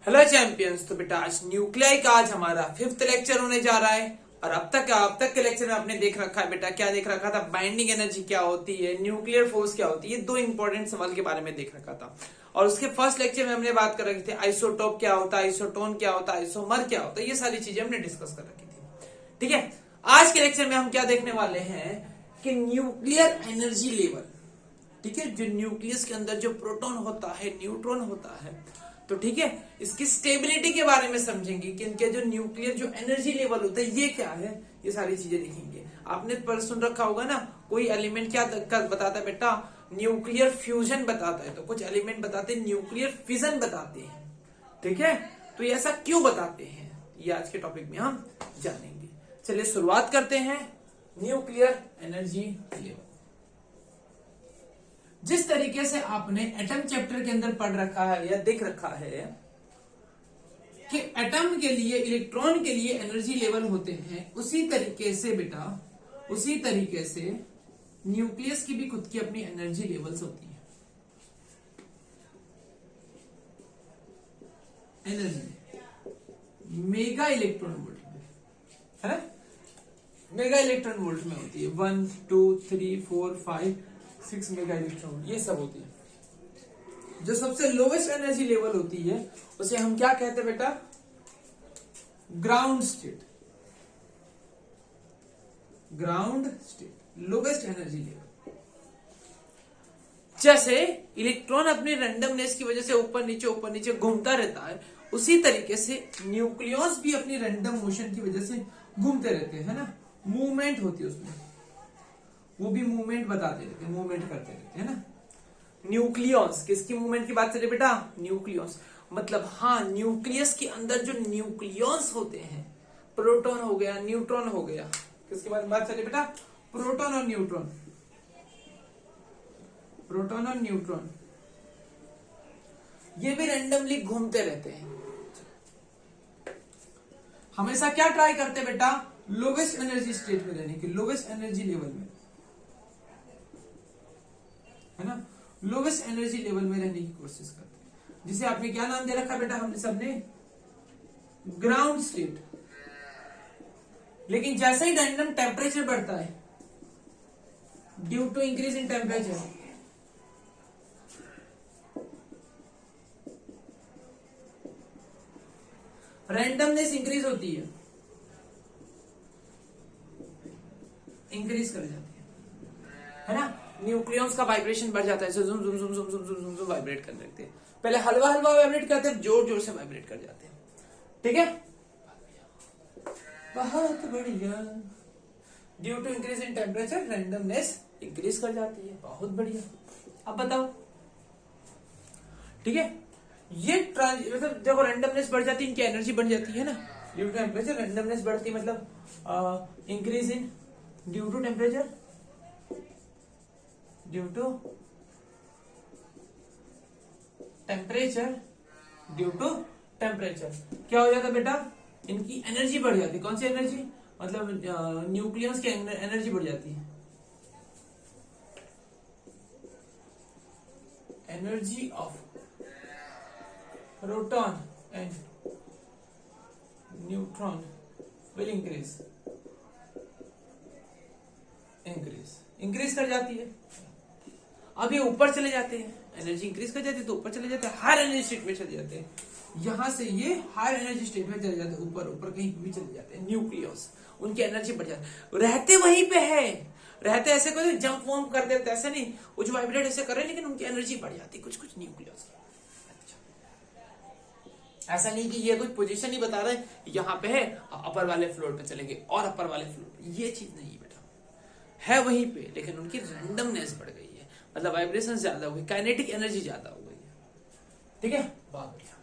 Hello champions. तो बेटा आज न्यूक्लियाई का आज हमारा 5th लेक्चर होने जा रहा है। और अब तक के लेक्चर में आपने देख रखा है बेटा, क्या देख रखा था? बाइंडिंग एनर्जी क्या होती है, न्यूक्लियर फोर्स क्या होती है, ये दो इंपॉर्टेंट सवाल के बारे में देख रखा था। और उसके फर्स्ट लेक्चर में हमने बात कर रखी थी आइसोटोप क्या होता है, आइसोटोन क्या होता है, आइसोमर क्या होता है, ये सारी चीजें हमने डिस्कस कर रखी थी। ठीक है, आज के लेक्चर में हम क्या देखने वाले हैं कि न्यूक्लियर एनर्जी लेवल। ठीक है, जो न्यूक्लियस के अंदर जो प्रोटॉन होता है, न्यूट्रॉन होता है, तो ठीक है, इसकी स्टेबिलिटी के बारे में समझेंगे कि इनके जो न्यूक्लियर जो एनर्जी लेवल होता है ये क्या है, ये सारी चीजें लिखेंगे। आपने पर सुन रखा होगा ना, कोई एलिमेंट क्या बताता है बेटा? न्यूक्लियर फ्यूजन बताता है। तो कुछ एलिमेंट बताते हैं न्यूक्लियर फिजन बताते हैं। ठीक है, तो ये ऐसा क्यों बताते हैं, ये आज के टॉपिक में हम जानेंगे। चलिए शुरुआत करते हैं। न्यूक्लियर एनर्जी लेवल, जिस तरीके से आपने एटम चैप्टर के अंदर पढ़ रखा है या देख रखा है कि एटम के लिए, इलेक्ट्रॉन के लिए एनर्जी लेवल होते हैं, उसी तरीके से बेटा, उसी तरीके से न्यूक्लियस की भी खुद की अपनी एनर्जी लेवल्स होती है। एनर्जी मेगा इलेक्ट्रॉन वोल्ट में है, मेगा इलेक्ट्रॉन वोल्ट में होती है। 1 2 3 4 5 6 मेगा इलेक्ट्रॉन ये सब होती है। जो सबसे लोवेस्ट एनर्जी लेवल होती है उसे हम क्या कहते हैं बेटा? Ground state. Ground state lowest energy level. जैसे इलेक्ट्रॉन अपनी रैंडमनेस की वजह से ऊपर नीचे घूमता रहता है, उसी तरीके से न्यूक्लियस भी अपनी रैंडम मोशन की वजह से घूमते रहते हैं, है ना। मूवमेंट होती है उसमें, वो भी मूवमेंट बताते रहते हैं, मूवमेंट करते रहते हैं ना। न्यूक्लियस किसकी मूवमेंट की बात चले बेटा? न्यूक्लियस मतलब हाँ, न्यूक्लियस के अंदर जो न्यूक्लियस होते हैं, प्रोटॉन हो गया, न्यूट्रॉन हो गया, किसके बारे में बात चले बेटा? प्रोटॉन और न्यूट्रॉन। प्रोटॉन और न्यूट्रॉन ये भी रैंडमली घूमते रहते हैं। हमेशा क्या ट्राई करते हैं बेटा? लोवेस्ट एनर्जी स्टेट में रहने की, लोवेस्ट एनर्जी लेवल में, है ना, लोवेस्ट एनर्जी लेवल में रहने की कोशिश करते हैं, जिसे आपने क्या नाम दे रखा बेटा? हमने सबने ग्राउंड स्टेट। लेकिन जैसे ही रैंडम टेम्परेचर बढ़ता है, due to increase in temperature, randomness increase होती इंक्रीज कर जाती है ना। न्यूक्लियस का वाइब्रेशन बढ़ जाता है, जुम जुम जुम जुम जुम जुम जुम जुम वाइब्रेट करने लगते हैं। पहले हलवा हलवा वाइब्रेट करते हैं, जोर जोर से वाइब्रेट कर जाते हैं। ठीक है, बहुत बढ़िया। Due to increase in temperature randomness increase कर जाती है, बहुत बढ़िया। अब बताओ, ठीक है, ये मतलब देखो, रैंडमनेस बढ़ जाती है, इनकी एनर्जी बढ़ जाती है ना। ड्यू टू टेम्परेचर रैंडमनेस बढ़ती है, मतलब increase in due to temperature, due to temperature, due to temperature क्या हो जाता बेटा? इनकी एनर्जी बढ़ जाती है। कौन सी एनर्जी? मतलब न्यूक्लियस की एनर्जी बढ़ जाती है। Energy of proton and neutron will increase कर जाती है। अब ये ऊपर चले जाते हैं, एनर्जी इंक्रीज कर जाती है तो ऊपर चले जाते हैं, हायर एनर्जी स्टेट में चले जाते हैं। यहां से ये हायर एनर्जी स्टेट में चले जाते हैं, ऊपर ऊपर कहीं भी चले जाते हैं। न्यूक्लियस उनकी एनर्जी बढ़ जाती है, रहते वहीं पे है, रहते ऐसे कोई जंप वम्प कर देते, ऐसे नहीं, कुछ वाइब्रेट ऐसे कर रहे, लेकिन उनकी एनर्जी बढ़ जाती है कुछ न्यूक्लियस। ऐसा नहीं कि ये कोई पोजीशन ही बता रहा है यहाँ पे है, अपर वाले फ्लोर पे चलेंगे और अपर वाले फ्लोर पे, ये चीज नहीं बेटा, है वहीं पे, लेकिन उनकी रैंडमनेस बढ़ गई है, मतलब वाइब्रेशन ज्यादा हो गई, काइनेटिक एनर्जी ज्यादा हो गई है। ठीक है, बहुत बढ़िया।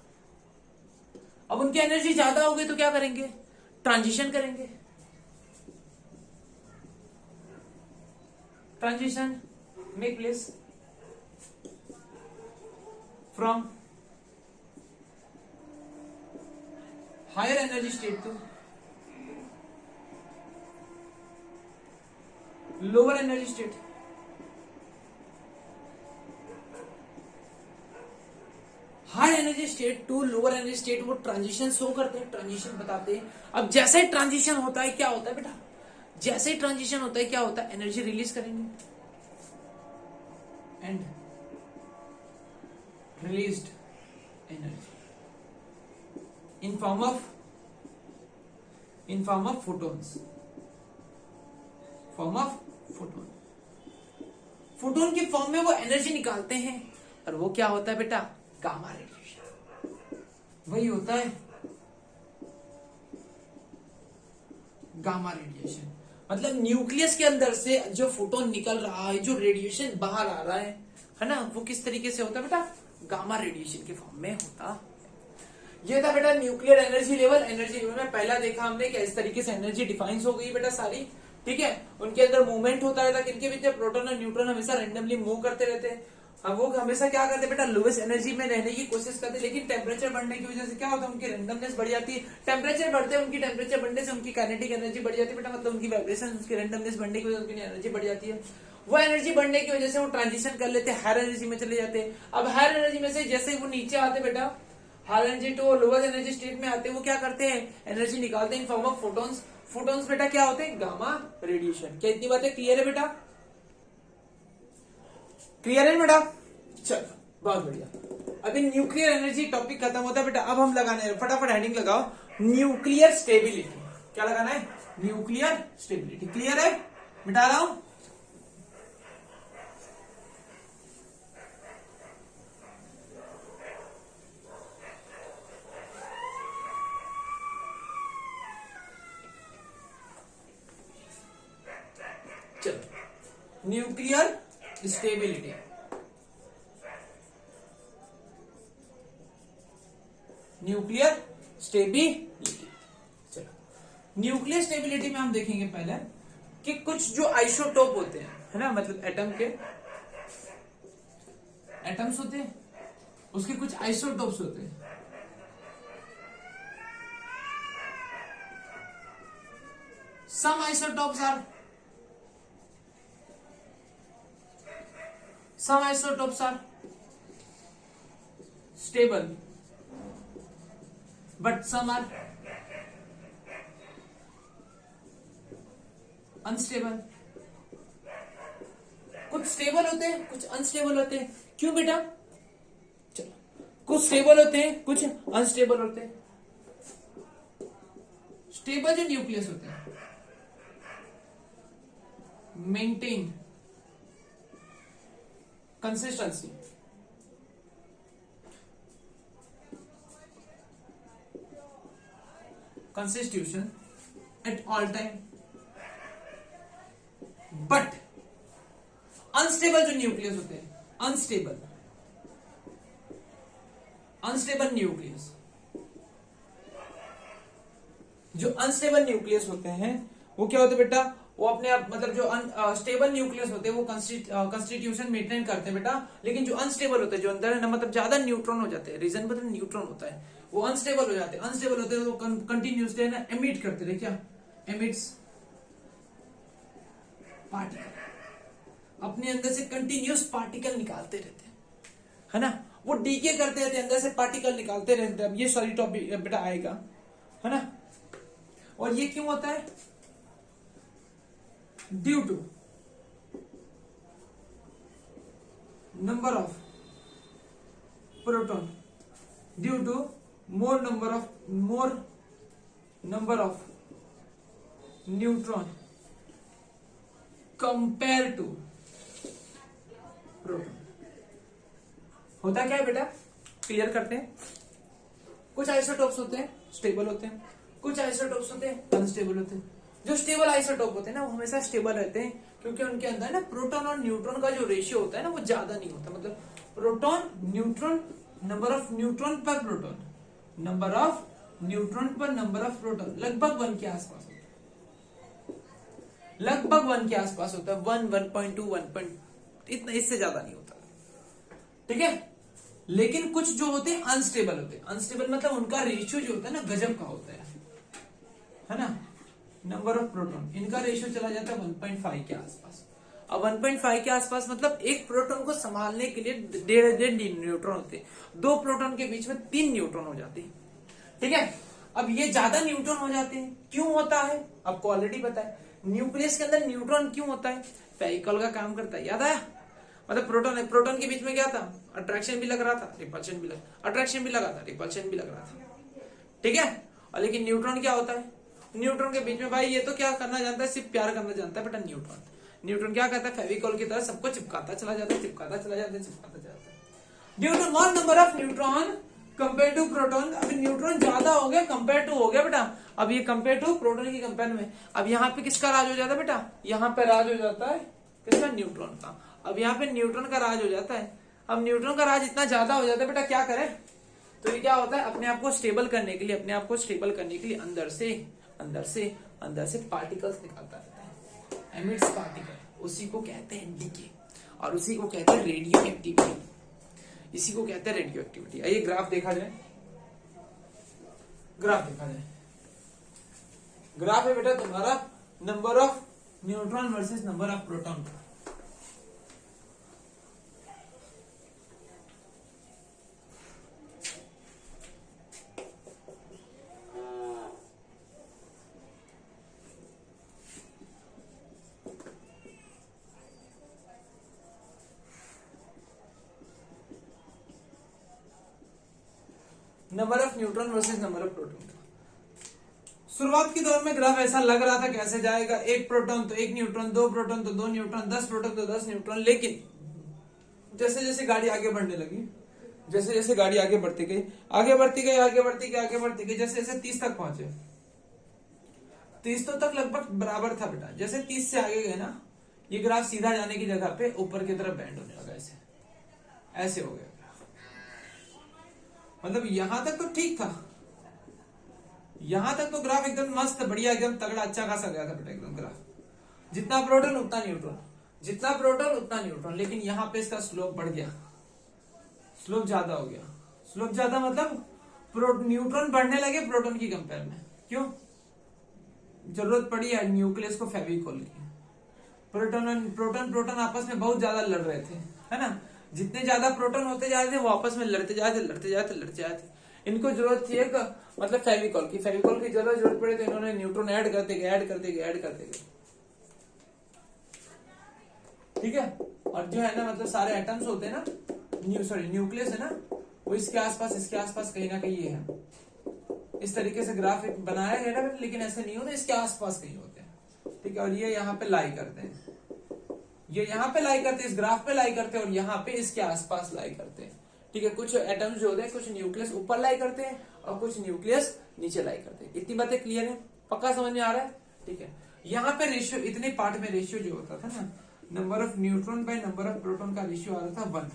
अब उनकी एनर्जी ज्यादा हो गई तो क्या करेंगे? ट्रांजिशन करेंगे। Transition make place from higher energy state to lower energy state. High energy state to lower energy state वो ट्रांजिशन शो करते हैं, ट्रांजिशन बताते हैं। अब जैसे ही ट्रांजिशन होता है क्या होता है बेटा, जैसे ही ट्रांजिशन होता है क्या होता है, एनर्जी रिलीज करेंगे and released energy in form of photons, form of photon. Photon की फॉर्म में वो एनर्जी निकालते हैं और वो क्या होता है बेटा, गामा रेडिएशन। वही होता है गामा रेडिएशन। मतलब न्यूक्लियस के अंदर से जो फोटोन निकल रहा है, जो रेडिएशन बाहर आ रहा है ना, वो किस तरीके से होता है बेटा, गामा रेडिएशन के फॉर्म में होता है। ये था बेटा nuclear energy level. Energy level में पहला देखा हमने कि इस तरीके से एनर्जी डिफाइंस हो गई बेटा सारी, ठीक है। उनके अंदर मूवमेंट होता रहता है, इनके बीच प्रोटॉन और न्यूट्रॉन हमेशा रैंडमली मूव करते रहते हैं। वो हमेशा क्या करते बेटा, लोवेस्ट एनर्जी में रहने की कोशिश करते हैं, लेकिन टेम्परेचर बढ़ने की वजह से क्या होता है, उनकी रैंडमनेस बढ़ जाती है। टेम्परेचर बढ़ते हैं, उनकी टेम्परेचर बढ़ने से उनकी काइनेटिक एनर्जी बढ़ जाती है बेटा, मतलब उनकी वाइब्रेशन, उसकी रैंडमनेस बढ़ने की वजह से उनकी एनर्जी बढ़ जाती है। वो एनर्जी बढ़ने की वजह से वो ट्रांजिशन कर लेते हैं, हायर एनर्जी में चले जाते हैं। अब हायर एनर्जी में से जैसे वो नीचे आते बेटा, higher energy to lower energy state में आते हैं, वो क्या करते हैं, एनर्जी निकालते हैं in form of photons. Photons बेटा क्या होते हैं, गामा रेडिएशन। क्या इतनी बातें क्लियर है बेटा, क्लियर है बेटा? चलो बहुत बढ़िया। अभी न्यूक्लियर एनर्जी टॉपिक खत्म होता है बेटा। अब हम लगाने, फटाफट हेडिंग लगाओ, न्यूक्लियर स्टेबिलिटी। क्या लगाना है, न्यूक्लियर स्टेबिलिटी। क्लियर है, मिटा रहा हूं। चलो, न्यूक्लियर स्टेबिलिटी। Nuclear stability. चलो, न्यूक्लियर स्टेबिलिटी में हम देखेंगे पहले कि कुछ जो आइसोटोप होते हैं, है ना, मतलब एटम के एटम्स होते हैं, उसके कुछ आइसोटोप्स होते हैं। Some isotopes are stable, but some are unstable. कुछ स्टेबल होते हैं, कुछ अनस्टेबल होते हैं। क्यों बेटा? चलो, कुछ स्टेबल होते हैं, कुछ अनस्टेबल होते हैं। स्टेबल जो न्यूक्लियस होते हैं, maintain consistency, constitution at all time, but unstable जो न्यूक्लियस होते हैं, अनस्टेबल न्यूक्लियस, जो अनस्टेबल न्यूक्लियस होते हैं वो क्या होते हैं बेटा, वो अपने आप, मतलब जो स्टेबल न्यूक्लियस होते हैं वो कंस्टिट्यूशन मेंटेन करते हैं बेटा, लेकिन जो अनस्टेबल होते हैं, जो अंदर है ना, मतलब ज्यादा न्यूट्रॉन हो जाते हैं, रीजन मतलब न्यूट्रॉन होता है, वो अनस्टेबल हो जाते हैं। अनस्टेबल होते हैं तो कंटिन्यूसली है ना एमिट करते रहे, क्या एमिट्स पार्टिकल, अपने अंदर से कंटिन्यूस पार्टिकल निकालते रहते हैं, है ना, वो डीके करते रहते हैं, अंदर से पार्टिकल निकालते रहते हैं। अब ये सारी टॉपिक बेटा आएगा, है ना। और ये क्यों होता है, due to number of proton, due to more number of neutron compare to proton. होता क्या है बेटा, क्लियर करते हैं। कुछ आइसोटोप्स होते हैं स्टेबल होते हैं, कुछ आइसोटोप्स होते हैं अनस्टेबल होते हैं। जो स्टेबल आइसोटोप होते हैं ना, वो हमेशा स्टेबल रहते हैं, क्योंकि उनके अंदर ना प्रोटॉन और न्यूट्रॉन का जो रेशियो होता है ना, वो ज्यादा नहीं होता। मतलब proton neutron, number of neutron पर प्रोटॉन, नंबर ऑफ न्यूट्रॉन पर नंबर ऑफ प्रोटॉन लगभग 1 के आसपास होता है, लगभग 1 के आसपास होता है, 1, 1.2, 1. इतना, इससे ज्यादा नहीं होता, ठीक है। लेकिन कुछ जो होते हैं अनस्टेबल होते हैं। अनस्टेबल मतलब उनका रेशियो जो होता है ना, गजब का होता है ना, नंबर ऑफ प्रोटॉन, इनका रेशियो चला जाता है 1.5 के आसपास। अब 1.5 के आसपास मतलब एक प्रोटॉन को संभालने के लिए 1.5 न्यूट्रॉन होते हैं। 2 प्रोटॉन के बीच में 3 न्यूट्रॉन हो जाते हैं। ठीक है, अब ये ज्यादा न्यूट्रॉन हो जाते हैं, क्यों होता है आपको ऑलरेडी पता है। न्यूक्लियस के अंदर न्यूट्रॉन क्यों होता है, फेविकॉल का काम करता है, याद आया। मतलब प्रोटॉन के बीच में क्या था, अट्रैक्शन भी लग रहा था, रिपल्शन भी अट्रैक्शन भी लगा था, रिपल्शन भी लग रहा था। ठीक है, और लेकिन न्यूट्रॉन क्या होता है, न्यूट्रॉन के बीच में भाई ये तो क्या करना जानता है, सिर्फ प्यार करना जानता है बेटा। न्यूट्रॉन क्या करता है, फेविकॉल की तरह सबको चिपकाता चला जाता है, चिपकाता चला जाता है, चिपकाता चला जाता है। Due to more number of neutron compare to proton, अभी न्यूट्रॉन ज्यादा हो गया कंपेयर टू हो गया बेटा। अब ये कंपेयर टू प्रोटॉन की कंपेयर में, अब यहाँ पे किसका राज हो जाता है बेटा, यहाँ पे राज हो जाता है किसका, न्यूट्रॉन का। अब यहाँ पे न्यूट्रॉन का राज हो जाता है। अब न्यूट्रॉन का राज इतना ज्यादा हो जाता है बेटा, क्या करे, तो ये क्या होता है, अपने आप को स्टेबल करने के लिए, अपने आप को स्टेबल करने के लिए अंदर से पार्टिकल्स निकालता रहता है, एमिट्स पार्टिकल, उसी को कहते हैं डीके, और उसी को कहते हैं रेडियो एक्टिविटी, इसी को कहते हैं रेडियो एक्टिविटी। आइए ग्राफ देखा जाए, ग्राफ है बेटा तुम्हारा number of neutron versus number of proton का। Number of neutron versus number of proton. शुरुआत के दौर में ग्राफ ऐसा लग रहा था कैसे जाएगा, 1 प्रोटॉन तो 1 न्यूट्रॉन, 2 प्रोटॉन तो 2 न्यूट्रॉन, 10 प्रोटॉन तो 10 न्यूट्रॉन। लेकिन जैसे जैसे गाड़ी आगे बढ़ने लगी, जैसे जैसे गाड़ी आगे बढ़ती गई, जैसे जैसे 30 तक पहुंचे, 30 तो तक लगभग बराबर था बेटा। जैसे 30 से आगे गए ना, ये ग्राफ सीधा जाने की जगह पे ऊपर की तरफ बैंड होने लगा, ऐसे हो गया। मतलब यहां तक तो ठीक था, यहां तक तो ग्राफ एकदम मस्त बढ़िया एकदम तगड़ा अच्छा खासा गया था बेटा एकदम ग्राफ। जितना प्रोटॉन उतना न्यूट्रॉन, जितना प्रोटॉन उतना न्यूट्रॉन। लेकिन यहां पे इसका स्लोप बढ़ गया, स्लोप ज्यादा हो गया। स्लोप ज्यादा मतलब न्यूट्रॉन बढ़ने लगे प्रोटॉन की कंपेयर में। क्यों, जरूरत पड़ी है न्यूक्लियस को फेविकोल की। प्रोटॉन आपस में बहुत ज्यादा लड़ रहे थे, है ना। जितने ज्यादा प्रोटॉन होते जा रहे थे वो आपस में लड़ते जाते। इनको जरूरत थी एक मतलब फेविकॉल की जरूरत पड़े तो इन्होंने न्यूट्रॉन ऐड करते गए। ठीक है, और जो है ना मतलब सारे एटम्स होते हैं ना, न्यूक्लियस है ना, वो इसके आसपास कहीं ना कहीं ये है। इस तरीके से ग्राफ बनाया है ना, लेकिन ऐसे नहीं होता, इसके आसपास कहीं होते हैं। ठीक है, और ये यहाँ पे लाई करते हैं, ये यहाँ पे लाई करते हैं, इस ग्राफ पे लाई करते हैं, और यहाँ पे इसके आसपास लाई करते हैं। ठीक है, कुछ एटम्स जो होते हैं, कुछ न्यूक्लियस ऊपर लाई करते हैं और कुछ न्यूक्लियस नीचे लाई करते हैं। इतनी बातें क्लियर है, पक्का समझ में आ रहा है। ठीक है, यहाँ पे रेशियो, इतने पार्ट में रेशियो जो होता था ना, number of neutron by number of proton का रेशियो आ रहा था 1,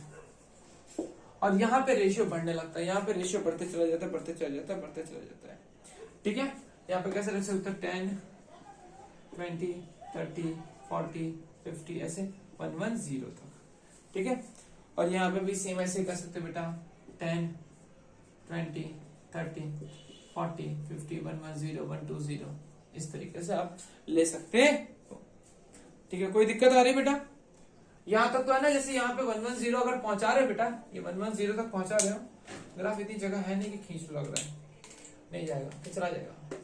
और यहाँ पे रेशियो बढ़ने लगता है, यहाँ पे रेशियो बढ़ते चला जाता है। ठीक है, यहाँ पे कैसे रख सकते हैं, 10, 20, 30, 40, 50 ऐसे 110 तक। ठीक है, और यहाँ पे भी सेम ऐसे कर सकते बेटा, 10, 20, 30, 40, 50, 110, 120 इस तरीके से आप ले सकते हैं। ठीक है, कोई दिक्कत आ रही है बेटा, यहाँ तक तो है ना। जैसे यहाँ पे 110 अगर पहुंचा रहे बेटा, ये 110 तक पहुंचा रहे हो, ग्राफ इतनी जगह है नहीं कि खींच लग रहा है, नहीं जाएगा, चला जाएगा,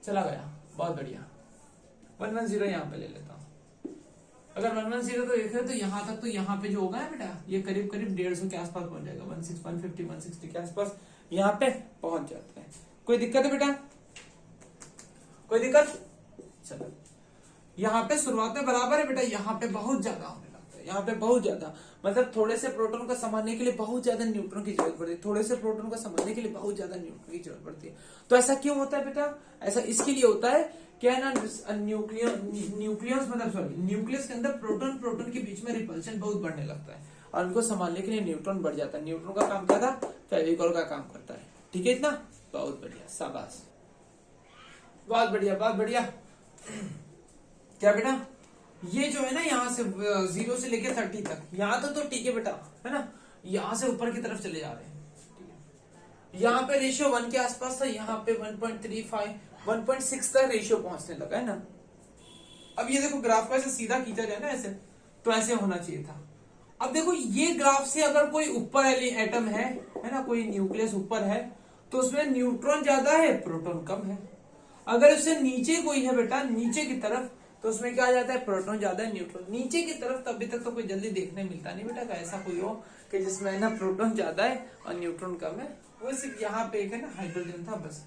चला गया, बहुत बढ़िया। 110 यहाँ पे ले लेता हूँ। अगर 110 तो देखे तो यहाँ तक, तो यहाँ पे जो होगा ना बेटा, ये करीब 150 के आसपास पहुंच जाएगा, 150, 160 के आसपास यहाँ पे पहुंच जाता है। कोई दिक्कत है बेटा, कोई दिक्कत। चलो, यहाँ पे शुरुआत में बराबर है बेटा, यहाँ पे बहुत ज्यादा होने लगता है, यहाँ पे बहुत ज्यादा मतलब थोड़े से प्रोटॉन को संभालने के लिए बहुत ज्यादा न्यूट्रॉन की जरूरत पड़ती है, थोड़े से प्रोटॉन को संभालने के लिए बहुत ज्यादा न्यूट्रॉन की जरूरत पड़ती है। तो ऐसा क्यों होता है बेटा, ऐसा इसके लिए होता है क्या है ना, न्यूक्लियस के अंदर प्रोटॉन के बीच में रिपल्शन बहुत बढ़ने लगता है, और उनको संभालने के लिए न्यूट्रॉन बढ़ जाता है। न्यूट्रॉन का काम क्या था, फेविकोल का काम करता है। ठीक है, इतना बहुत बढ़िया, शाबाश, बहुत बढ़िया। क्या बेटा, ये जो है ना यहाँ से 0 से लेकर 30 तक, यहाँ तक तो ठीक है बेटा, है ना। यहाँ से ऊपर की तरफ चले जा रहे हैं। ठीक है, यहाँ पे रेशियो 1 के आसपास था, यहाँ पे 1.35, 1.6 तक रेशियो पहुंचने लगा, है ना। अब ये देखो ग्राफ को ऐसे सीधा खींचा जाए ना ऐसे, तो ऐसे होना चाहिए था। अब देखो ये ग्राफ से अगर कोई ऊपर एटम है ना, कोई न्यूक्लियस ऊपर है, तो उसमें न्यूट्रॉन ज्यादा है, प्रोटॉन कम है। अगर उससे नीचे कोई है बेटा, नीचे की तरफ, तो उसमें क्या आ जाता है, प्रोटॉन ज्यादा है, न्यूट्रॉन नीचे की तरफ। तभी तक तो कोई जल्दी देखने मिलता नहीं बेटा का ऐसा कोई हो कि जिसमें ना प्रोटॉन ज्यादा है और न्यूट्रॉन कम है। वो सिर्फ यहाँ पे एक है ना हाइड्रोजन था बस,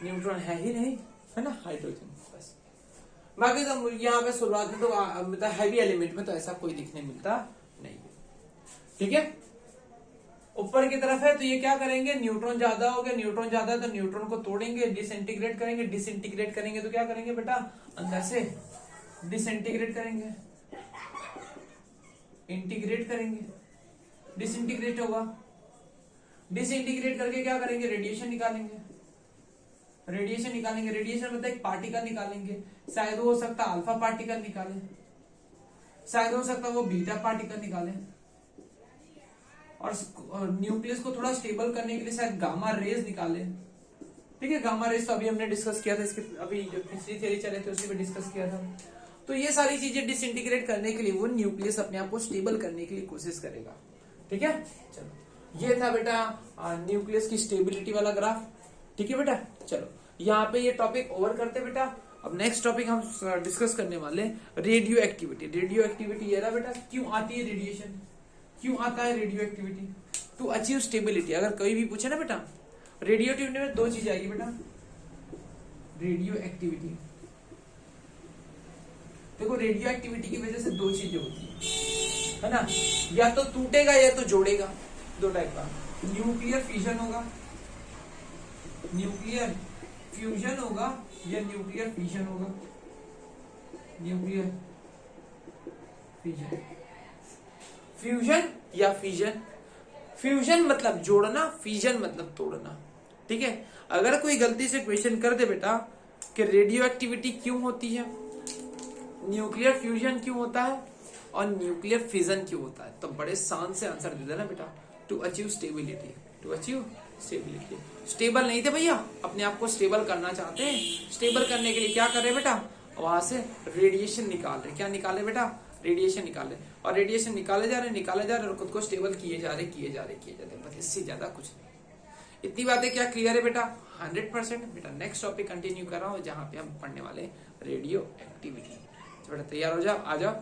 न्यूट्रॉन है ही नहीं, है ना, हाइड्रोजन बस। बाकी तो यहाँ पे शुरुआत में तो मतलब हैवी एलिमेंट में तो ऐसा कोई दिखने मिलता नहीं है। ठीक है, ऊपर की तरफ है तो ये क्या करेंगे, न्यूट्रॉन ज्यादा हो गया, न्यूट्रॉन ज्यादा है तो न्यूट्रॉन को तोड़ेंगे, डिसइंटीग्रेट करेंगे, डिसइंटीग्रेट करेंगे तो क्या करेंगे बेटा, अंदर से डिसइंटीग्रेट करेंगे, इंटीग्रेट करेंगे, डिसइंटीग्रेट होगा, डिसइंटीग्रेट करके क्या करेंगे, रेडिएशन निकालेंगे, रेडिएशन निकालेंगे, रेडिएशन मतलब एक पार्टिकल निकालेंगे, शायद वो हो सकता अल्फा पार्टिकल निकाले, शायद हो सकता वो बीटा पार्टिकल निकाले, और न्यूक्लियस को थोड़ा स्टेबल करने के लिए शायद गामा रेज निकाले। ठीक है, गामा रेज तो अभी हमने डिस्कस किया था, इसके अभी जो पिछली थ्योरी चले थे उसी में डिस्कस किया था। तो ये सारी चीजें डिसइंटीग्रेट करने के लिए वो न्यूक्लियस अपने आप को स्टेबल करने के लिए कोशिश करेगा। ठीक है, चलो ये था बेटा न्यूक्लियस की स्टेबिलिटी वाला ग्राफ। ठीक है बेटा, चलो यहाँ पे ये टॉपिक ओवर करते बेटा। अब नेक्स्ट टॉपिक हम डिस्कस करने वाले रेडियो एक्टिविटी। रेडियो एक्टिविटी ये रहा बेटा, क्यों आती है रेडिएशन, क्यों आता है radioactivity, to achieve stability. अगर कोई भी पूछे ना बेटा, रेडियो एक्टिविटी में दो चीज आएगी बेटा, रेडियो एक्टिविटी। देखो रेडियो एक्टिविटी की वजह से दो चीजें होती है ना, या तो टूटेगा या तो जोड़ेगा, दो टाइप का, न्यूक्लियर फ्यूजन होगा, न्यूक्लियर फ्यूजन होगा या न्यूक्लियर फिशन होगा, न्यूक्लियर फिशन, फ्यूजन या फिजन। फ्यूजन मतलब जोड़ना, फिजन मतलब तोड़ना। ठीक है, अगर कोई गलती से क्वेश्चन कर दे बेटा कि रेडियो एक्टिविटी क्यों होती है, न्यूक्लियर फ्यूजन क्यों होता है और न्यूक्लियर फिजन क्यों होता है, तो बड़े शान से आंसर दे देना बेटा, to achieve stability, to achieve stability. Stable नहीं थे भैया, अपने आप को स्टेबल करना चाहते हैं, स्टेबल करने के लिए क्या कर रहे बेटा, वहां से रेडिएशन निकाल रहे, क्या निकाले बेटा, रेडिएशन निकाले, और रेडिएशन निकाले जा रहे और खुद को स्टेबल किए जा रहे बस, इससे ज्यादा कुछ नहीं। इतनी बातें क्या क्लियर है बेटा, 100% बेटा। नेक्स्ट टॉपिक कंटिन्यू कर रहा हूँ जहां पे हम पढ़ने वाले रेडियो एक्टिविटी। बेटा तैयार हो जाओ, आ जाओ।